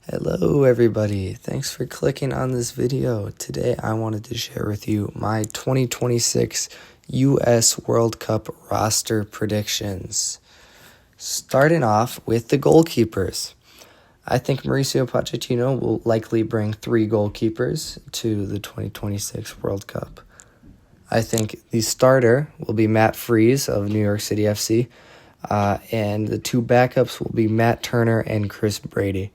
Hello everybody, thanks for clicking on this video. Today I wanted to share with you my 2026 US World Cup roster predictions. Starting off with the goalkeepers. I think Mauricio Pochettino will likely bring 3 goalkeepers to the 2026 World Cup. I think the starter will be Matt Freese of New York City FC, and the 2 backups will be Matt Turner and Chris Brady.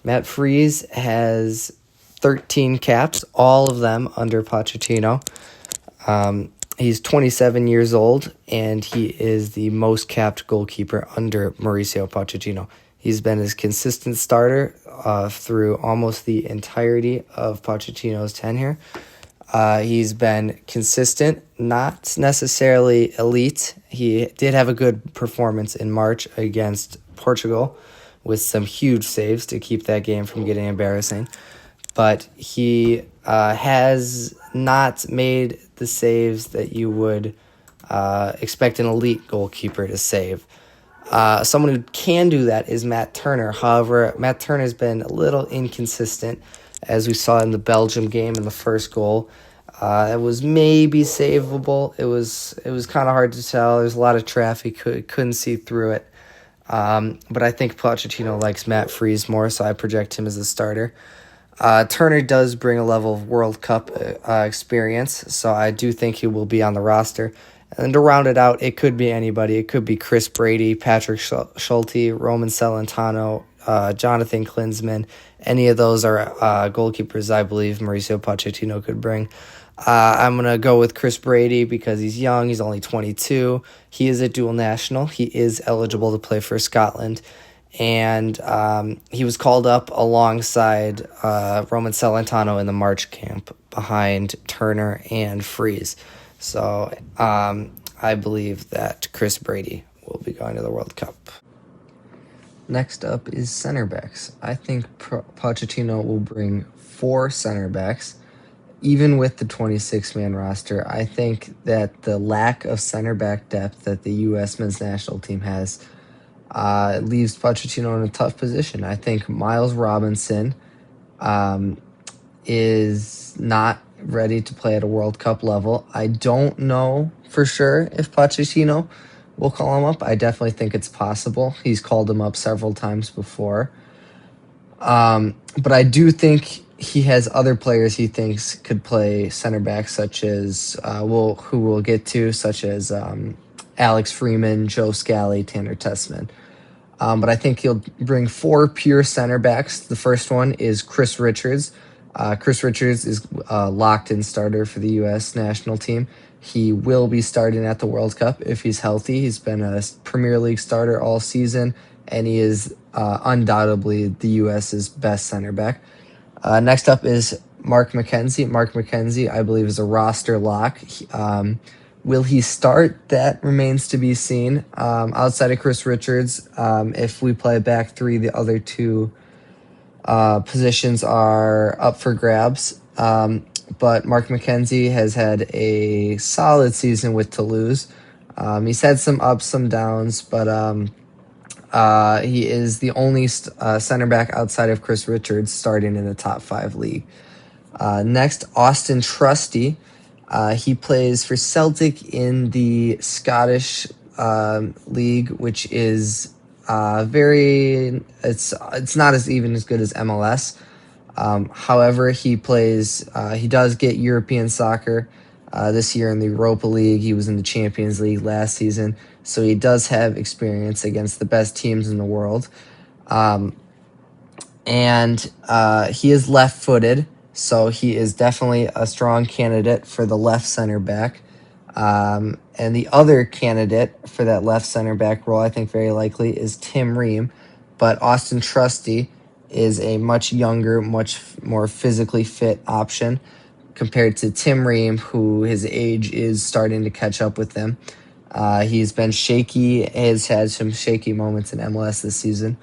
Matt Freese has 13 caps, all of them under Pochettino. He's 27 years old, and he is the most capped goalkeeper under Mauricio Pochettino. He's been his consistent starter through almost the entirety of Pochettino's tenure. He's been consistent, not necessarily elite. He did have a good performance in March against Portugal, with some huge saves to keep that game from getting embarrassing. But he has not made the saves that you would expect an elite goalkeeper to save. Someone who can do that is Matt Turner. However, Matt Turner has been a little inconsistent, as we saw in the Belgium game in the first goal. It was maybe savable. It was kind of hard to tell. There's a lot of traffic. Couldn't see through it. But I think Pochettino likes Matt Freese more, so I project him as a starter. Turner does bring a level of World Cup experience, so I do think he will be on the roster. And to round it out, it could be anybody. It could be Chris Brady, Patrick Schulte, Roman Celentano, Jonathan Klinsmann. Any of those are goalkeepers I believe Mauricio Pochettino could bring. I'm going to go with Chris Brady because he's young. He's only 22. He is a dual national. He is eligible to play for Scotland. And he was called up alongside Roman Celentano in the March camp behind Turner and Freese. So I believe that Chris Brady will be going to the World Cup. Next up is center backs. I think Pochettino will bring 4 center backs. Even with the 26-man roster, I think that the lack of center back depth that the U.S. men's national team has leaves Pochettino in a tough position. I think Miles Robinson is not ready to play at a World Cup level. I don't know for sure if Pochettino will call him up. I definitely think it's possible. He's called him up several times before. But I do think he has other players he thinks could play center back, such as who we'll get to, such as Alex Freeman, Joe Scally, Tanner Tessman. But I think he'll bring 4 pure center backs. The first one is Chris Richards. Chris Richards is a locked-in starter for the U.S. national team. He will be starting at the World Cup if he's healthy. He's been a Premier League starter all season, and he is undoubtedly the U.S.'s best center back. Next up is Mark McKenzie. Mark McKenzie, I believe, is a roster lock. Will he start? That remains to be seen. Outside of Chris Richards, if we play back 3, the other 2 positions are up for grabs. But Mark McKenzie has had a solid season with Toulouse. He's had some ups, some downs, but he is the only center back outside of Chris Richards starting in the top 5 league. Next, Austin Trusty. He plays for Celtic in the Scottish league, which is it's not as even as good as MLS. However, he does get European soccer this year in the Europa League. He was in the Champions League last season, so he does have experience against the best teams in the world. And he is left-footed, so he is definitely a strong candidate for the left center back. And the other candidate for that left center back role, I think very likely, is Tim Ream. But Austin Trusty is a much younger, much more physically fit option compared to Tim Ream, who his age is starting to catch up with him. He's been shaky, has had some shaky moments in MLS this season.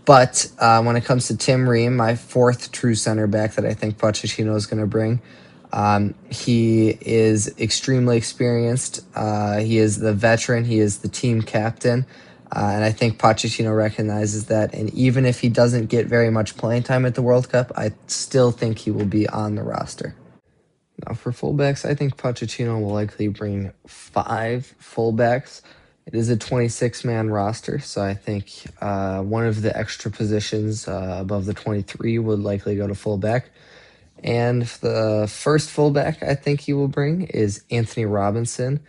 But when it comes to Tim Ream, my 4th true center back that I think Pochettino is going to bring, he is extremely experienced. He is the veteran. He is the team captain. And I think Pochettino recognizes that. And even if he doesn't get very much playing time at the World Cup, I still think he will be on the roster. Now, for fullbacks, I think Pochettino will likely bring 5 fullbacks. It is a 26-man roster, so I think one of the extra positions above the 23 would likely go to fullback. And the first fullback I think he will bring is Anthony Robinson.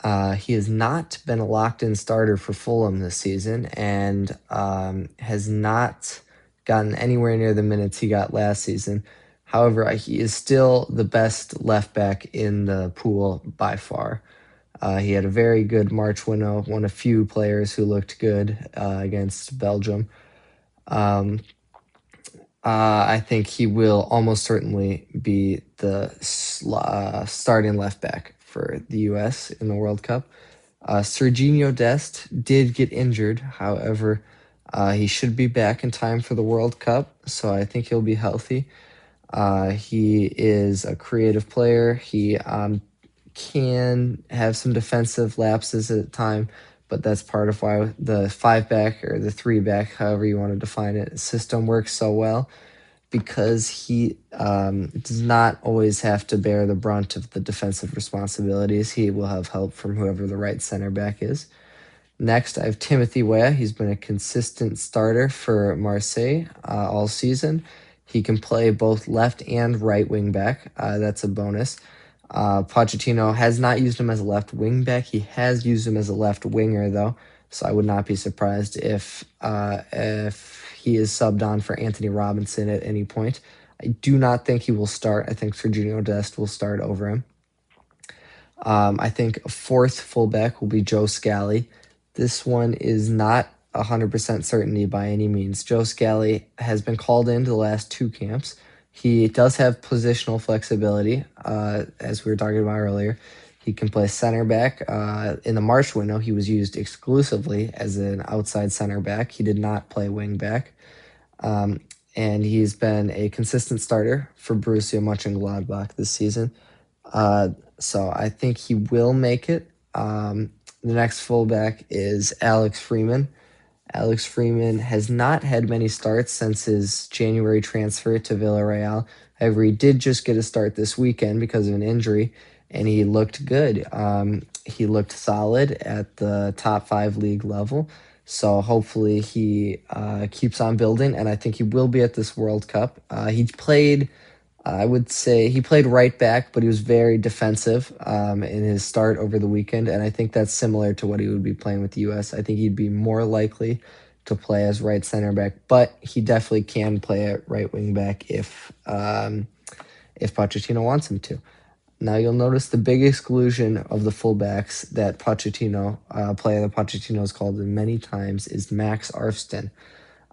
He has not been a locked-in starter for Fulham this season and has not gotten anywhere near the minutes he got last season. However, he is still the best left back in the pool by far. He had a very good March window, one of few players who looked good against Belgium. I think he will almost certainly be the starting left back for the U.S. in the World Cup. Serginho Dest did get injured. However, he should be back in time for the World Cup, so I think he'll be healthy. He is a creative player. He can have some defensive lapses at time, but that's part of why the 5-back or the 3-back, however you want to define it, system works so well, because he does not always have to bear the brunt of the defensive responsibilities. He will have help from whoever the right center back is. Next, I have Timothy Weah. He's been a consistent starter for Marseille all season. He can play both left and right wing back. That's a bonus. Pochettino has not used him as a left wing back. He has used him as a left winger, though, so I would not be surprised if he is subbed on for Anthony Robinson at any point. I do not think he will start. I think Serginho Dest will start over him. I think a fourth fullback will be Joe Scally. This one is not 100% certainty by any means. Joe Scally has been called into the last 2 camps. He does have positional flexibility, as we were talking about earlier. He can play center back. In the March window, he was used exclusively as an outside center back. He did not play wing back. And he's been a consistent starter for Borussia Mönchengladbach this season. So I think he will make it. The next fullback is Alex Freeman. Alex Freeman has not had many starts since his January transfer to Villarreal. However, he did just get a start this weekend because of an injury, and he looked good. He looked solid at the top 5 league level. So hopefully he keeps on building, and I think he will be at this World Cup. I would say he played right back, but he was very defensive in his start over the weekend, and I think that's similar to what he would be playing with the U.S. I think he'd be more likely to play as right center back, but he definitely can play at right wing back if Pochettino wants him to. Now you'll notice the big exclusion of the fullbacks that Pochettino, player that Pochettino has called in many times, is Max Arfsten.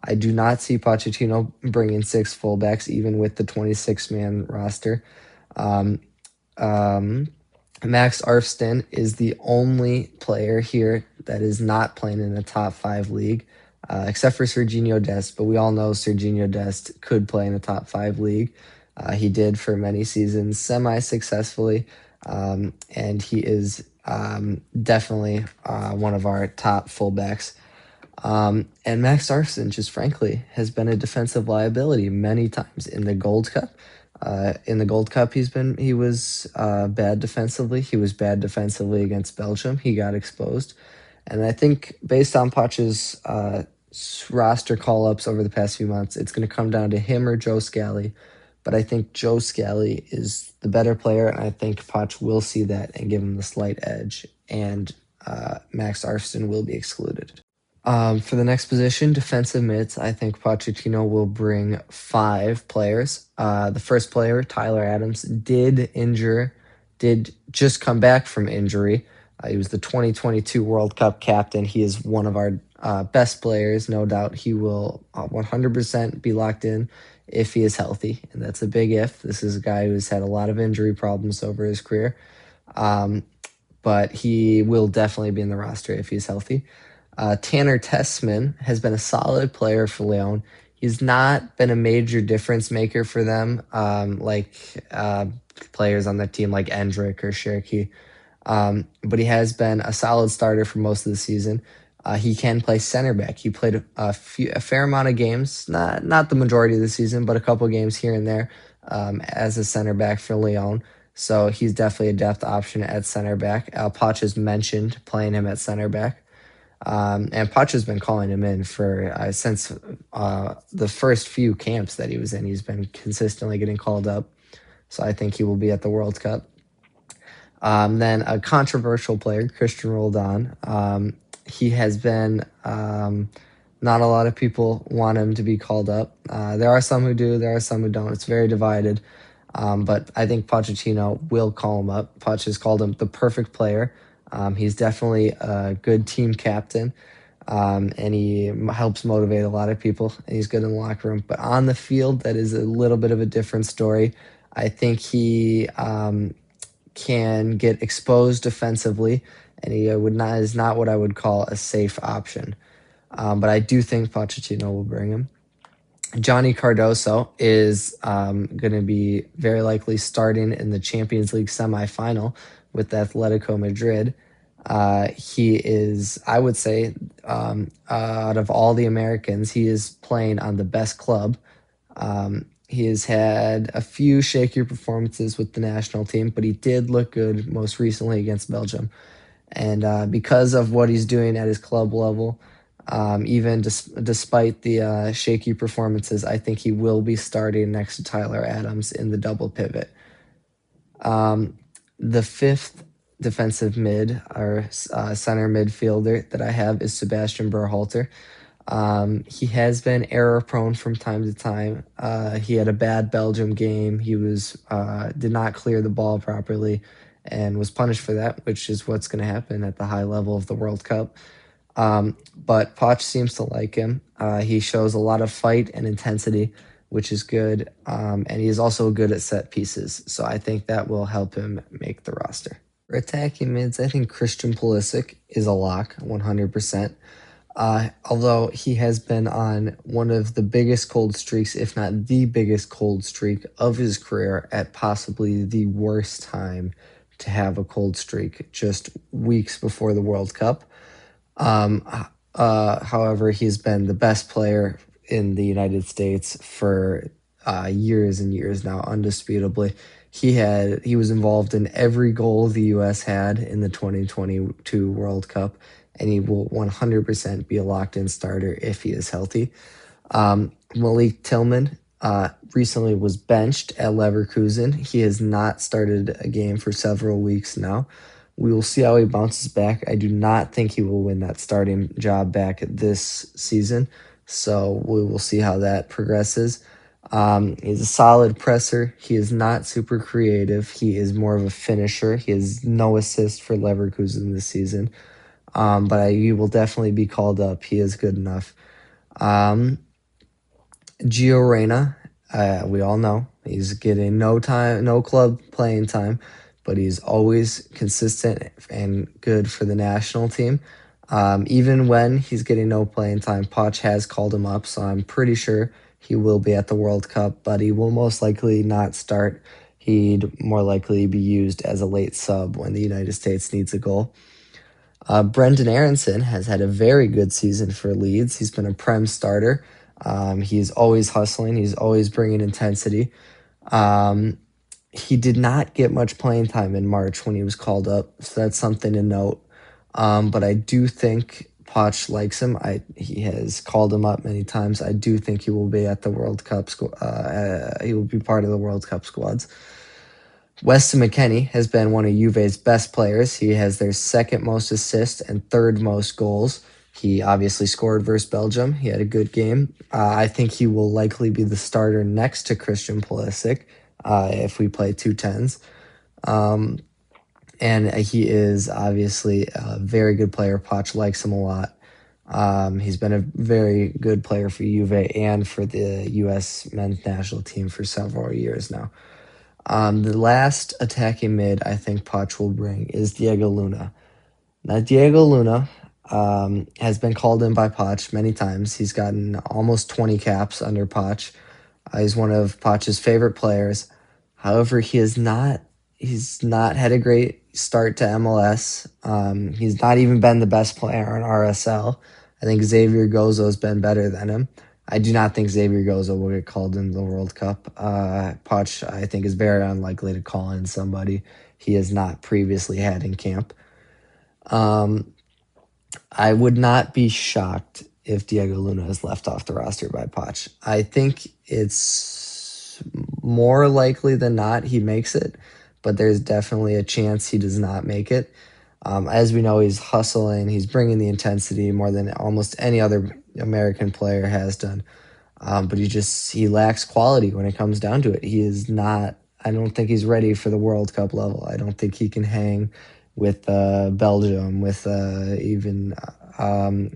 I do not see Pochettino bringing 6 fullbacks, even with the 26-man roster. Max Arfsten is the only player here that is not playing in a top 5 league, except for Serginho Dest, but we all know Serginho Dest could play in a top 5 league. He did for many seasons semi-successfully, and he is definitely one of our top fullbacks. And Max Arfsten, just frankly, has been a defensive liability many times in the Gold Cup. In the Gold Cup, he was bad defensively. He was bad defensively against Belgium. He got exposed. And I think based on Poch's roster call-ups over the past few months, it's going to come down to him or Joe Scally. But I think Joe Scally is the better player, and I think Poch will see that and give him the slight edge, and Max Arfsten will be excluded. For the next position, defensive mids, I think Pochettino will bring 5 players. The first player, Tyler Adams, did just come back from injury. He was the 2022 World Cup captain. He is one of our best players, no doubt. He will 100% be locked in if he is healthy, and that's a big if. This is a guy who's had a lot of injury problems over his career, but he will definitely be in the roster if he's healthy. Tanner Tessman has been a solid player for Lyon. He's not been a major difference maker for them, like players on the team like Endrick or Cherki, but he has been a solid starter for most of the season. He can play center back. He played a fair amount of games, not the majority of the season, but a couple games here and there as a center back for Lyon. So he's definitely a depth option at center back. Poch has mentioned playing him at center back. And Poch has been calling him in for since the first few camps that he was in. He's been consistently getting called up. So I think he will be at the World Cup. Then a controversial player, Christian Roldan. He has been not a lot of people want him to be called up. There are some who do, there are some who don't. It's very divided. But I think Pochettino will call him up. Poch has called him the perfect player. He's definitely a good team captain, and he helps motivate a lot of people, and he's good in the locker room. But on the field, that is a little bit of a different story. I think he can get exposed defensively, and he is not what I would call a safe option. But I do think Pochettino will bring him. Johnny Cardoso is going to be very likely starting in the Champions League semifinal with Atletico Madrid. He is, I would say, out of all the Americans, he is playing on the best club. He has had a few shakier performances with the national team, but he did look good most recently against Belgium. And because of what he's doing at his club level, even despite the shaky performances, I think he will be starting next to Tyler Adams in the double pivot. The fifth defensive mid or center midfielder that I have is Sebastian Berhalter. He has been error prone from time to time. He had a bad Belgium game. He did not clear the ball properly and was punished for that, which is what's going to happen at the high level of the World Cup. But Poch seems to like him. He shows a lot of fight and intensity, which is good. And he is also good at set pieces. So I think that will help him make the roster. For attacking mids, I think Christian Pulisic is a lock, 100%. Although he has been on one of the biggest cold streaks, if not the biggest cold streak of his career, at possibly the worst time to have a cold streak, just weeks before the World Cup. However, he's been the best player in the United States for years and years now, undisputably. He was involved in every goal the U.S. had in the 2022 World Cup, and he will 100% be a locked-in starter if he is healthy. Malik Tillman recently was benched at Leverkusen. He has not started a game for several weeks now. We will see how he bounces back. I do not think he will win that starting job back this season, so we will see how that progresses. He's a solid presser. He is not super creative. He is more of a finisher. He has no assist for Leverkusen this season, but he will definitely be called up. He is good enough. Gio Reyna, we all know he's getting no club playing time, but he's always consistent and good for the national team. Even when he's getting no playing time, Poch has called him up, so I'm pretty sure he will be at the World Cup, but he will most likely not start. He'd more likely be used as a late sub when the United States needs a goal. Brendan Aronson has had a very good season for Leeds. He's been a Prem starter. He's always hustling. He's always bringing intensity. He did not get much playing time in March when he was called up, so that's something to note. But I do think Poch likes him. He has called him up many times. I do think he will be at the World Cup. He will be part of the World Cup squads. Weston McKennie has been one of Juve's best players. He has their second most assists and third most goals. He obviously scored versus Belgium. He had a good game. I think he will likely be the starter next to Christian Pulisic if we play 2-10s. And he is obviously a very good player. Poch likes him a lot. He's been a very good player for Juve and for the U.S. men's national team for several years now. The last attacking mid I think Poch will bring is Diego Luna. Now, Diego Luna has been called in by Poch many times. He's gotten almost 20 caps under Poch. He's one of Poch's favorite players. However, he's not had a great start to MLS. He's not even been the best player on RSL. I think Xavier Gozo has been better than him. I do not think Xavier Gozo will get called into the World Cup. Poch, I think, is very unlikely to call in somebody he has not previously had in camp. I would not be shocked if Diego Luna is left off the roster by Poch. I think it's more likely than not he makes it, but there's definitely a chance he does not make it. As we know, he's hustling, he's bringing the intensity more than almost any other American player has done. But he lacks quality when it comes down to it. He is not. I don't think he's ready for the World Cup level. I don't think he can hang with Belgium, with even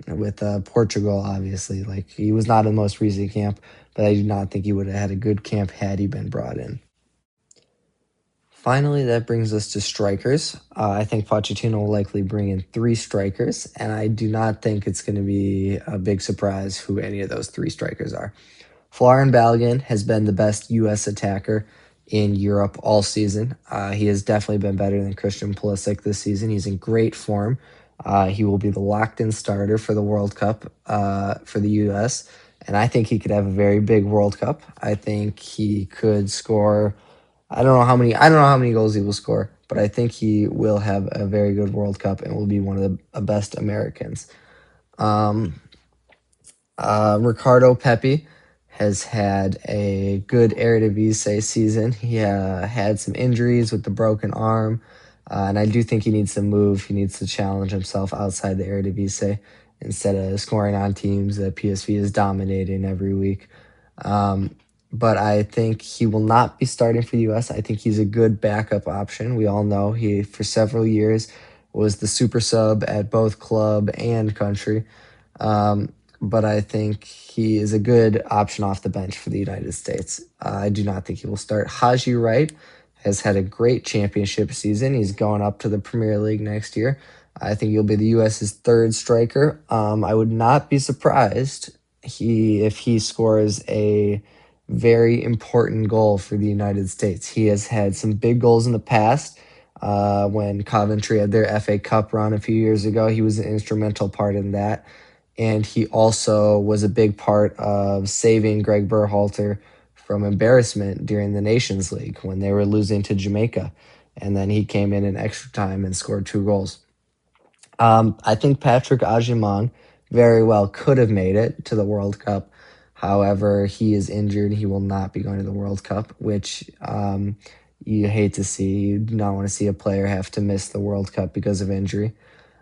with Portugal. Obviously, like he was not in the most recent camp, but I do not think he would have had a good camp had he been brought in. Finally, that brings us to strikers. I think Pochettino will likely bring in 3 strikers, and I do not think it's going to be a big surprise who any of those 3 strikers are. Folarin Balogun has been the best U.S. attacker in Europe all season. He has definitely been better than Christian Pulisic this season. He's in great form. He will be the locked-in starter for the World Cup for the U.S., and I think he could have a very big World Cup. I think he could score. I don't know how many goals he will score, but I think he will have a very good World Cup and will be one of the best Americans. Ricardo Pepi has had a good Eredivisie season. He had some injuries with the broken arm, and I do think he needs to move. He needs to challenge himself outside the Eredivisie instead of scoring on teams that PSV is dominating every week. But I think he will not be starting for the U.S. I think he's a good backup option. We all know he, for several years, was the super sub at both club and country. But I think he is a good option off the bench for the United States. I do not think he will start. Haji Wright has had a great championship season. He's going up to the Premier League next year. I think he'll be the U.S.'s 3rd striker. I would not be surprised if he scores a very important goal for the United States. He has had some big goals in the past. When Coventry had their FA Cup run a few years ago, he was an instrumental part in that. And he also was a big part of saving Greg Berhalter from embarrassment during the Nations League when they were losing to Jamaica. And then he came in extra time and scored 2 goals. I think Patrick Agyemang very well could have made it to the World Cup. However, he is injured. He will not be going to the World Cup, which you hate to see. You do not want to see a player have to miss the World Cup because of injury.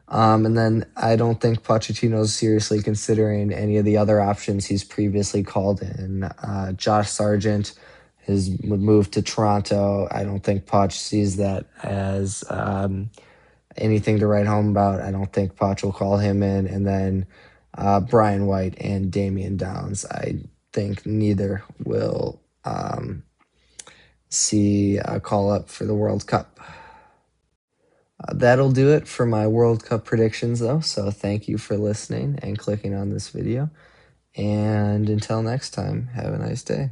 And then I don't think Pochettino's seriously considering any of the other options he's previously called in. Josh Sargent has moved to Toronto. I don't think Poch sees that as anything to write home about. I don't think Poch will call him in. And then Brian White and Damian Downs, I think neither will see a call up for the World Cup. That'll do it for my World Cup predictions, though. So thank you for listening and clicking on this video. And until next time, have a nice day.